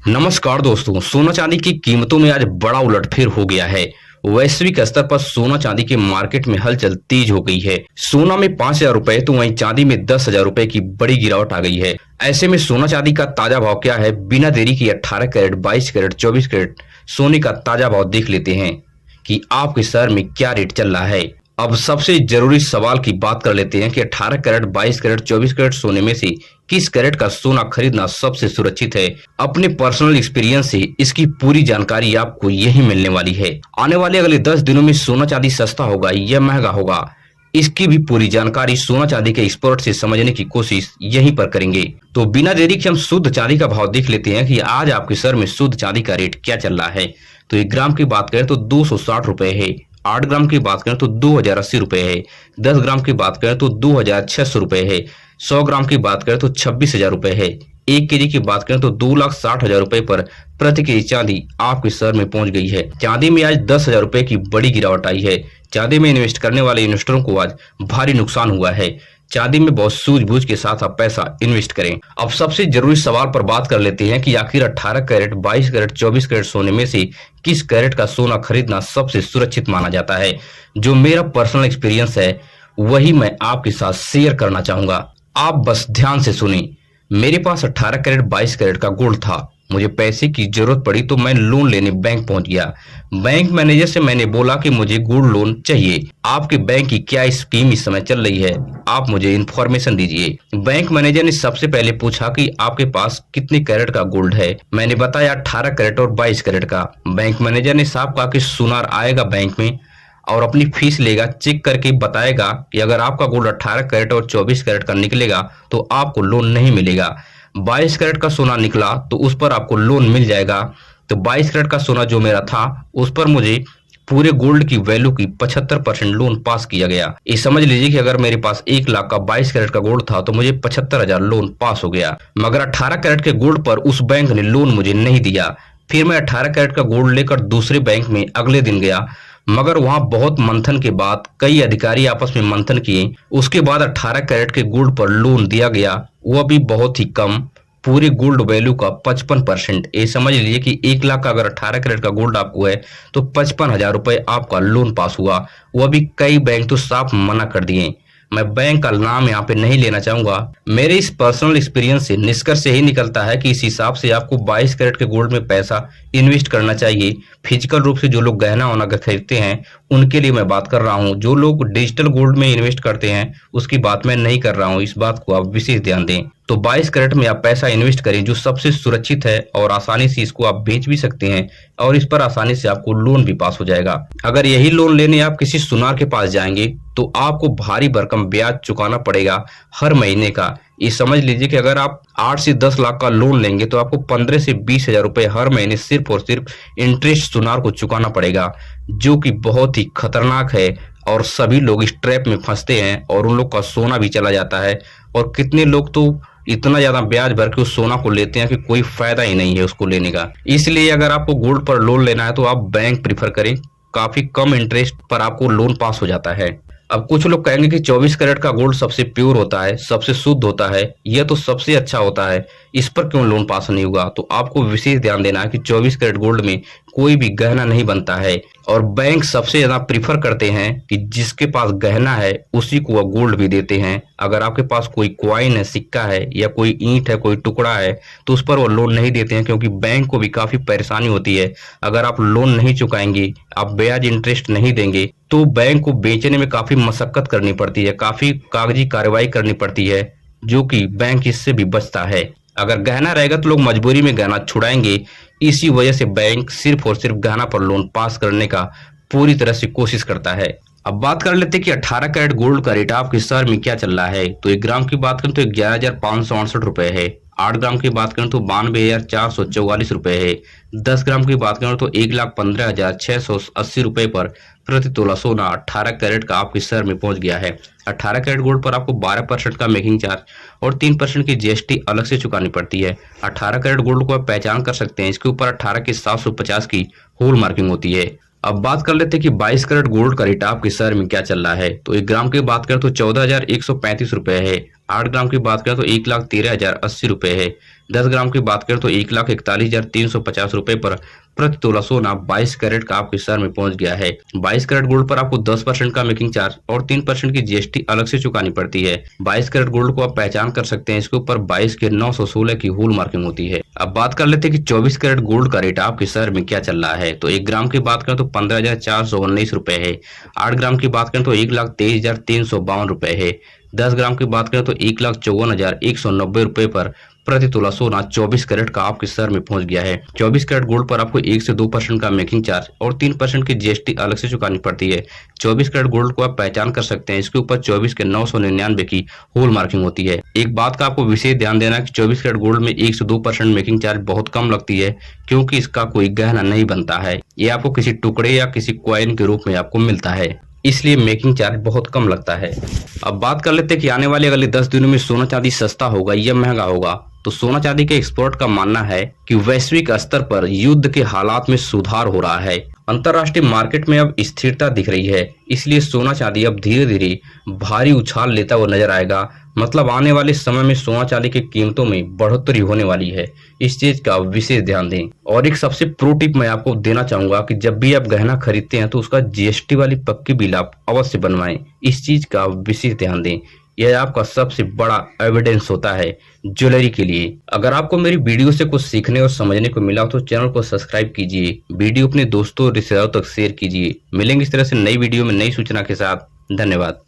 नमस्कार दोस्तों, सोना चांदी की कीमतों में आज बड़ा उलटफेर हो गया है। वैश्विक स्तर पर सोना चांदी के मार्केट में हलचल तेज हो गई है। सोना में 5,000 रुपए तो वहीं चांदी में 10,000 रुपए की बड़ी गिरावट आ गई है। ऐसे में सोना चांदी का ताजा भाव क्या है, बिना देरी के 18 कैरेट, 22 कैरेट, 24 कैरेट सोने का ताजा भाव देख लेते हैं कि आपके शहर में क्या रेट चल रहा है। अब सबसे जरूरी सवाल की बात कर लेते हैं कि 18 कैरेट, 22 कैरेट, 24 कैरेट सोने में से किस कैरेट का सोना खरीदना सबसे सुरक्षित है। अपने पर्सनल एक्सपीरियंस से इसकी पूरी जानकारी आपको यही मिलने वाली है। आने वाले अगले 10 दिनों में सोना चांदी सस्ता होगा या महंगा होगा, इसकी भी पूरी जानकारी सोना चांदी के एक्सपर्ट से समझने की कोशिश यहीं पर करेंगे। तो बिना देरी के हम शुद्ध चांदी का भाव देख लेते हैं कि आज आपके शहर में शुद्ध चांदी का रेट क्या चल रहा है। तो 1 ग्राम की बात करें तो 260 रुपए है। 8 ग्राम की बात करें तो 2,080 रुपए है। 10 ग्राम की बात करें तो 2,600 रुपए है। 100 ग्राम की बात करें तो 26,000 रुपए है। 1 केजी की बात करें तो 2,60,000 रुपए पर प्रति केजी चांदी आपके शहर में पहुंच गई है। चांदी में आज 10,000 रुपए की बड़ी गिरावट आई है। चांदी में इन्वेस्ट करने वाले इन्वेस्टरों को आज भारी नुकसान हुआ है। चांदी में बहुत सूझबूझ के साथ आप पैसा इन्वेस्ट करें। अब सबसे जरूरी सवाल पर बात कर लेते हैं कि आखिर 18 कैरेट, 22 कैरेट, 24 कैरेट सोने में से किस कैरेट का सोना खरीदना सबसे सुरक्षित माना जाता है। जो मेरा पर्सनल एक्सपीरियंस है वही मैं आपके साथ शेयर करना चाहूंगा। आप बस ध्यान से सुनिए। मेरे पास 18 कैरेट, 22 कैरेट का गोल्ड था। मुझे पैसे की जरूरत पड़ी तो मैं लोन लेने बैंक पहुंच गया। बैंक मैनेजर से मैंने बोला कि मुझे गोल्ड लोन चाहिए। आपके बैंक की क्या स्कीम इस समय चल रही है, आप मुझे इन्फॉर्मेशन दीजिए। बैंक मैनेजर ने सबसे पहले पूछा कि आपके पास कितने कैरेट का गोल्ड है। मैंने बताया 18 कैरेट और 22 कैरेट का। बैंक मैनेजर ने साफ कहा कि सुनार आएगा बैंक में और अपनी फीस लेगा, चेक करके बताएगा कि अगर आपका गोल्ड 18 कैरेट और 24 कैरेट का निकलेगा तो आपको लोन नहीं मिलेगा। 22 कैरेट का सोना निकला तो उस पर आपको लोन मिल जाएगा। तो 22 कैरेट का सोना जो मेरा था उस पर मुझे पूरे गोल्ड की वैल्यू की 75% लोन पास किया गया। ये समझ लीजिए कि अगर मेरे पास 1 लाख का 22 कैरेट का गोल्ड था तो मुझे 75,000 लोन पास हो गया। मगर 18 कैरेट के गोल्ड पर उस बैंक ने लोन मुझे नहीं दिया। फिर मैं 18 कैरेट का गोल्ड लेकर दूसरे बैंक में अगले दिन गया, मगर वहां बहुत मंथन के बाद कई अधिकारी आपस में मंथन किए। उसके बाद 18 कैरेट के गोल्ड पर लोन दिया गया, वह भी बहुत ही कम, पूरे गोल्ड वैल्यू का 55%। ये समझ लीजिए कि 1 लाख का अगर 18 कैरेट का गोल्ड आपको है तो 55,000 रुपए आपका लोन पास हुआ। वह भी कई बैंक तो साफ मना कर दिए। मैं बैंक का नाम यहाँ पे नहीं लेना चाहूंगा। मेरे इस पर्सनल एक्सपीरियंस से निष्कर्ष यही निकलता है कि इस हिसाब से आपको 22 कैरेट के गोल्ड में पैसा इन्वेस्ट करना चाहिए। फिजिकल रूप से जो लोग गहना वहना खरीदते हैं उनके लिए मैं बात कर रहा हूँ। जो लोग डिजिटल गोल्ड में इन्वेस्ट करते हैं उसकी बात मैं नहीं कर रहा हूँ। इस बात को आप विशेष ध्यान दें। तो 22 कैरेट में आप पैसा इन्वेस्ट करें जो सबसे सुरक्षित है और आसानी से इसको आप बेच भी सकते हैं और इस पर आसानी से आपको लोन भी पास हो जाएगा। अगर यही लोन लेने आप किसी सुनार के पास जाएंगे तो आपको भारी भरकम ब्याज चुकाना पड़ेगा हर महीने का। ये समझ लीजिए कि अगर आप 8 से 10 लाख का लोन लेंगे तो आपको 15 से 20,000 रुपए हर महीने सिर्फ और सिर्फ इंटरेस्ट सुनार को चुकाना पड़ेगा, जो कि बहुत ही खतरनाक है। और सभी लोग इस ट्रैप में फंसते हैं और उन लोग का सोना भी चला जाता है। और कितने लोग तो इतना ज्यादा ब्याज भर के उस सोना को लेते हैं कि कोई फायदा ही नहीं है उसको लेने का। इसलिए अगर आपको गोल्ड पर लोन लेना है तो आप बैंक प्रीफर करें, काफी कम इंटरेस्ट पर आपको लोन पास हो जाता है। अब कुछ लोग कहेंगे कि 24 कैरेट का गोल्ड सबसे प्योर होता है, सबसे शुद्ध होता है, यह तो सबसे अच्छा होता है, इस पर क्यों लोन पास नहीं होगा। तो आपको विशेष ध्यान देना है कि 24 कैरेट गोल्ड में कोई भी गहना नहीं बनता है और बैंक सबसे ज्यादा प्रीफर करते हैं कि जिसके पास गहना है उसी को वह गोल्ड भी देते हैं। अगर आपके पास कोई क्वाइन है, सिक्का है या कोई ईंट है, कोई टुकड़ा है तो उस पर वो लोन नहीं देते हैं, क्योंकि बैंक को भी काफी परेशानी होती है। अगर आप लोन नहीं चुकाएंगे, आप ब्याज इंटरेस्ट नहीं देंगे तो बैंक को बेचने में काफी मशक्कत करनी पड़ती है, काफी कागजी कार्रवाई करनी पड़ती है, जो कि बैंक इससे भी बचता है। अगर गहना रहेगा तो लोग मजबूरी में गहना छुड़ाएंगे। इसी वजह से बैंक सिर्फ और सिर्फ गहना पर लोन पास करने का पूरी तरह से कोशिश करता है। अब बात कर लेते हैं कि 18 कैरेट गोल्ड का रेट आपके शहर में क्या चल रहा है। तो 1 ग्राम की बात करें तो 11,568 रुपए है। 8 ग्राम की बात करें तो 92,444 रुपए है। 10 ग्राम की बात करें तो 1,15,680 रुपए पर प्रति तोला सोना 18 कैरेट का आपके शहर में पहुंच गया है। 18 कैरेट गोल्ड पर आपको 12% का मेकिंग चार्ज और 3% की जीएसटी अलग से चुकानी पड़ती है। 18 कैरेट गोल्ड को आप पहचान कर सकते हैं, इसके ऊपर 18 की 750 की होल मार्किंग होती है। अब बात कर लेते हैं कि 22 कैरेट गोल्ड का रेट आपके शहर में क्या चल रहा है। तो 1 ग्राम की बात करें तो 14,135 रुपए है। 8 ग्राम की बात करें तो 1,13,080 रुपए है। 10 ग्राम की बात करें तो 1,41,350 रुपए पर प्रति तोला सोना 22 कैरेट का आपके शहर में पहुंच गया है। 22 कैरेट गोल्ड पर आपको 10% का मेकिंग चार्ज और 3% की जीएसटी अलग से चुकानी पड़ती है। 22 कैरेट गोल्ड को आप पहचान कर सकते हैं, इसके ऊपर 22 के 916 की होल मार्किंग होती है। अब बात कर लेते हैं कि 24 कैरेट गोल्ड का रेट आपके शहर में क्या चल रहा है। तो 1 ग्राम की बात करें तो 15,419 रुपए है। 8 ग्राम की बात करें तो 1,23,352 रुपए है। 10 ग्राम की बात करें तो 1,54,190 रुपए पर प्रति तोला सोना 24 कैरेट का आपके शहर में पहुंच गया है। 24 कैरेट गोल्ड पर आपको 1 से 2% का मेकिंग चार्ज और 3% की जीएसटी अलग से चुकानी पड़ती है। 24 कैरेट गोल्ड को आप पहचान कर सकते हैं, इसके ऊपर 24 के 999 की होल मार्किंग होती है। एक बात का आपको विशेष ध्यान देना है कि 24 कैरेट गोल्ड में 1 से 2% मेकिंग चार्ज बहुत कम लगती है, क्योंकि इसका कोई गहना नहीं बनता है। ये आपको किसी टुकड़े या किसी कॉइन के रूप में आपको मिलता है, इसलिए मेकिंग चार्ज बहुत कम लगता है। अब बात कर लेते हैं कि आने वाले अगले 10 दिनों में सोना चांदी सस्ता होगा या महंगा होगा। तो सोना चांदी के एक्सपर्ट का मानना है कि वैश्विक स्तर पर युद्ध के हालात में सुधार हो रहा है। अंतरराष्ट्रीय मार्केट में अब स्थिरता दिख रही है, इसलिए सोना चांदी अब धीरे धीरे भारी उछाल लेता हुआ नजर आएगा। मतलब आने वाले समय में सोना चांदी की कीमतों में बढ़ोतरी होने वाली है। इस चीज का विशेष ध्यान दें। और एक सबसे प्रो टिप मैं आपको देना चाहूंगा कि जब भी आप गहना खरीदते हैं तो उसका जीएसटी वाली पक्की बिल आप अवश्य बनवाएं। इस चीज का विशेष ध्यान दें, यह आपका सबसे बड़ा एविडेंस होता है ज्वेलरी के लिए। अगर आपको मेरी वीडियो से कुछ सीखने और समझने को मिला तो चैनल को सब्सक्राइब कीजिए, वीडियो अपने दोस्तों और रिश्तेदारों तक शेयर कीजिए। मिलेंगे इस तरह से नई वीडियो में नई सूचना के साथ। धन्यवाद।